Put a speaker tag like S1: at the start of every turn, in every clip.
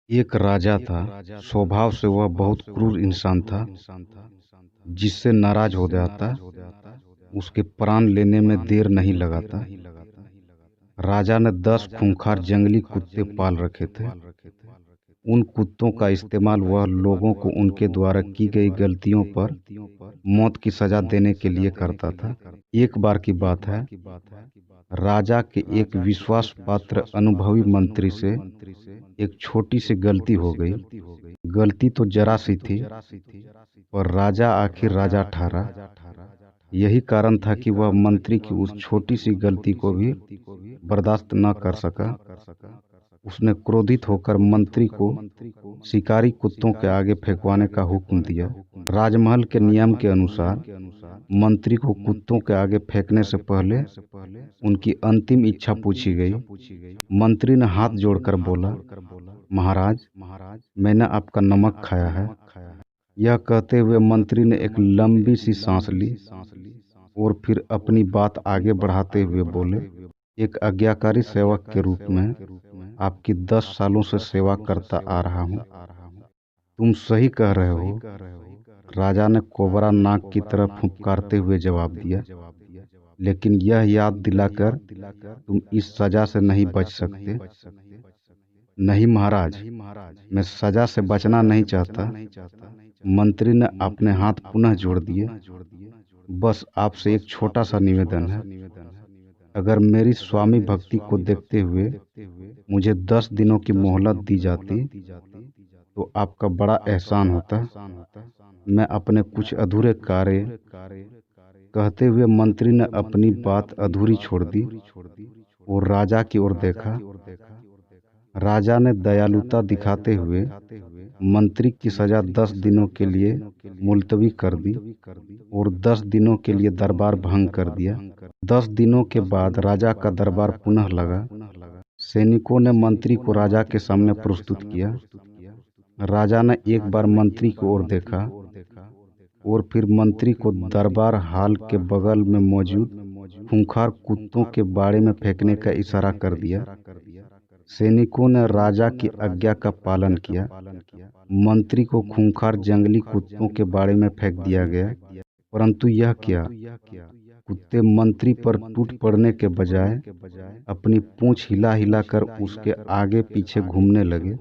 S1: एक राजा था। स्वभाव से वह बहुत क्रूर इंसान था। जिससे नाराज हो जाता उसके प्राण लेने में देर नहीं लगाता। राजा ने 10 खूंखार जंगली कुत्ते पाल रखे थे। उन कुत्तों का इस्तेमाल वह लोगों को उनके द्वारा की गई गलतियों पर मौत की सजा देने के लिए करता था। एक बार की बात है, राजा के एक विश्वास पात्र अनुभवी मंत्री से एक छोटी सी गलती हो गई। गलती तो जरा सी थी, पर राजा आखिर राजा ठहरा। यही कारण था कि वह मंत्री की उस छोटी सी गलती को भी बर्दाश्त न कर सका। उसने क्रोधित होकर मंत्री को शिकारी कुत्तों के आगे फेंकवाने का हुक्म दिया। राजमहल के नियम के अनुसार मंत्री को कुत्तों के आगे फेंकने से पहले उनकी अंतिम इच्छा पूछी गई। मंत्री ने हाथ जोड़कर बोला, महाराज, मैंने आपका नमक खाया है। यह कहते हुए मंत्री ने एक लंबी सी सांस ली और फिर अपनी बात आगे बढ़ाते हुए बोले, एक आज्ञाकारी सेवक के रूप में आपकी 10 सालों से सेवा करता आ रहा हूँ। तुम सही कह रहे हो, राजा ने कोबरा नाक की तरफ फुफकारते हुए जवाब दिया। लेकिन यह याद दिलाकर तुम इस सजा से नहीं बच सकते। नहीं महाराज, मैं सजा से बचना नहीं चाहता। मंत्री ने अपने हाथ पुनः जोड़ दिए। बस आपसे एक छोटा सा निवेदन है। अगर मेरी स्वामी भक्ति को देखते हुए मुझे 10 दिनों की मोहलत दी जाती तो आपका बड़ा एहसान होता। मैं अपने कुछ अधूरे कार्य, कहते हुए मंत्री ने अपनी बात अधूरी छोड़ दी और राजा की ओर देखा। राजा ने दयालुता दिखाते हुए मंत्री की सजा 10 दिनों के लिए मुलतवी कर दी और 10 दिनों के लिए दरबार भंग कर दिया। 10 दिनों के बाद राजा का दरबार पुनः लगा। सैनिकों ने मंत्री को राजा के सामने प्रस्तुत किया। राजा ने एक बार मंत्री की ओर देखा और फिर मंत्री को दरबार हाल के बगल में मौजूद खूंखार कुत्तों के बाड़े में फेंकने का इशारा कर दिया। सैनिकों ने राजा की आज्ञा का पालन किया। मंत्री को खूंखार जंगली कुत्तों के बाड़े में फेंक दिया गया। परंतु यह क्या, कुत्ते मंत्री पर टूट पड़ने के बजाय अपनी पूंछ हिला हिला कर उसके आगे पीछे घूमने लगे।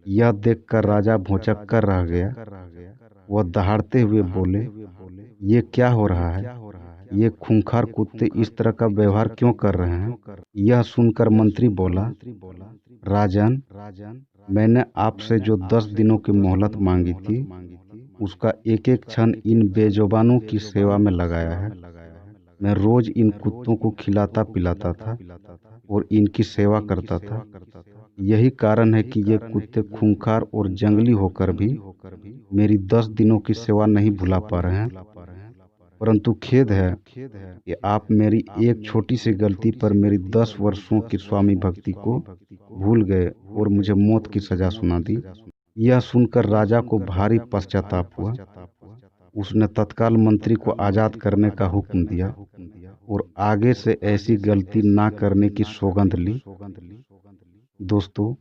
S1: यह देखकर राजा भौंचक्कर रह गया। वह दहाड़ते हुए बोले, ये क्या हो रहा है? ये खूंखार कुत्ते इस तरह का व्यवहार क्यों कर रहे हैं? यह सुनकर मंत्री बोला, राजन, मैंने आपसे जो 10 दिनों की मोहलत मांगी थी, उसका एक एक क्षण इन बेजुबानों की सेवा में लगाया है। मैं रोज इन कुत्तों को खिलाता पिलाता था और इनकी सेवा करता था। यही कारण है कि ये कुत्ते खूंखार और जंगली होकर भी मेरी 10 दिनों की सेवा नहीं भुला पा रहे हैं। परंतु खेद है कि आप मेरी एक छोटी सी गलती पर मेरी 10 वर्षों की स्वामी भक्ति को भूल गए और मुझे मौत की सजा सुना दी। यह सुनकर राजा को भारी पश्चाताप हुआ। उसने तत्काल मंत्री को आजाद करने का हुक्म दिया और आगे से ऐसी गलती ना करने की सौगंध ली। दोस्तों,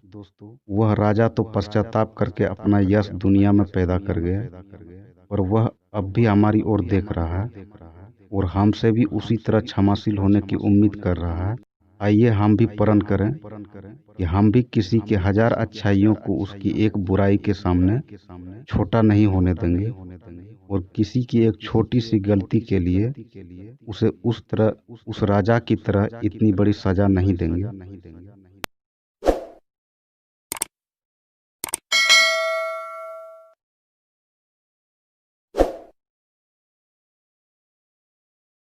S1: वह राजा तो पश्चाताप करके अपना यश दुनिया में पैदा कर गया, पर वह अब भी हमारी ओर देख रहा है और हमसे भी उसी तरह क्षमाशील होने की उम्मीद कर रहा है। आइए हम भी प्रण करें कि हम भी किसी के 1000 अच्छाइयों को उसकी एक बुराई के सामने छोटा नहीं होने देंगे और किसी की एक छोटी सी गलती के लिए उसे उस राजा की तरह इतनी बड़ी सजा नहीं देंगे।